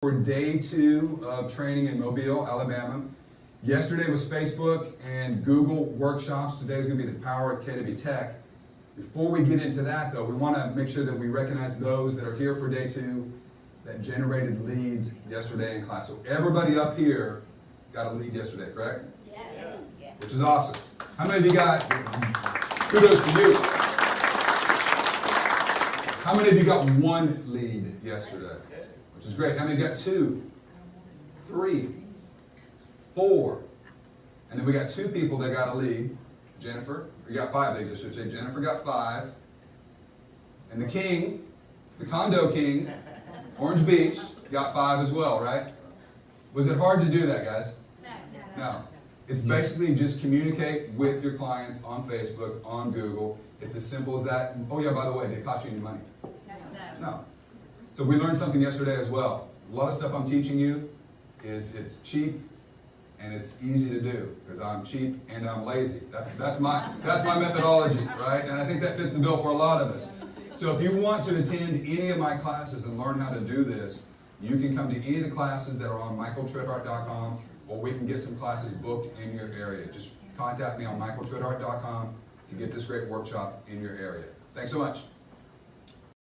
For day 2 of training in Mobile, Alabama. Yesterday was Facebook and Google workshops. Today is going to be the power of KW Tech. Before we get into that, though, we want to make sure that we recognize those that are here for day 2 that generated leads yesterday in class. So everybody up here got a lead yesterday, correct? Yes. Yeah. Which is awesome. How many of you got, kudos to you. How many of you got 1 lead yesterday? Which is great. How many got 2, 3, 4? And then we got 2 people that got a lead. Jennifer, we got 5 leads, I should say. Jennifer got 5. And the king, the condo king, Orange Beach, got 5 as well, right? Was it hard to do that, guys? No. It's basically just communicate with your clients on Facebook, on Google. It's as simple as that. Oh yeah, by the way, did it cost you any money? No. So we learned something yesterday as well. A lot of stuff I'm teaching you it's cheap and it's easy to do because I'm cheap and I'm lazy. That's my methodology, right? And I think that fits the bill for a lot of us. So if you want to attend any of my classes and learn how to do this, you can come to any of the classes that are on michaeltredhart.com, or we can get some classes booked in your area. Just contact me on michaeltredhart.com to get this great workshop in your area. Thanks so much.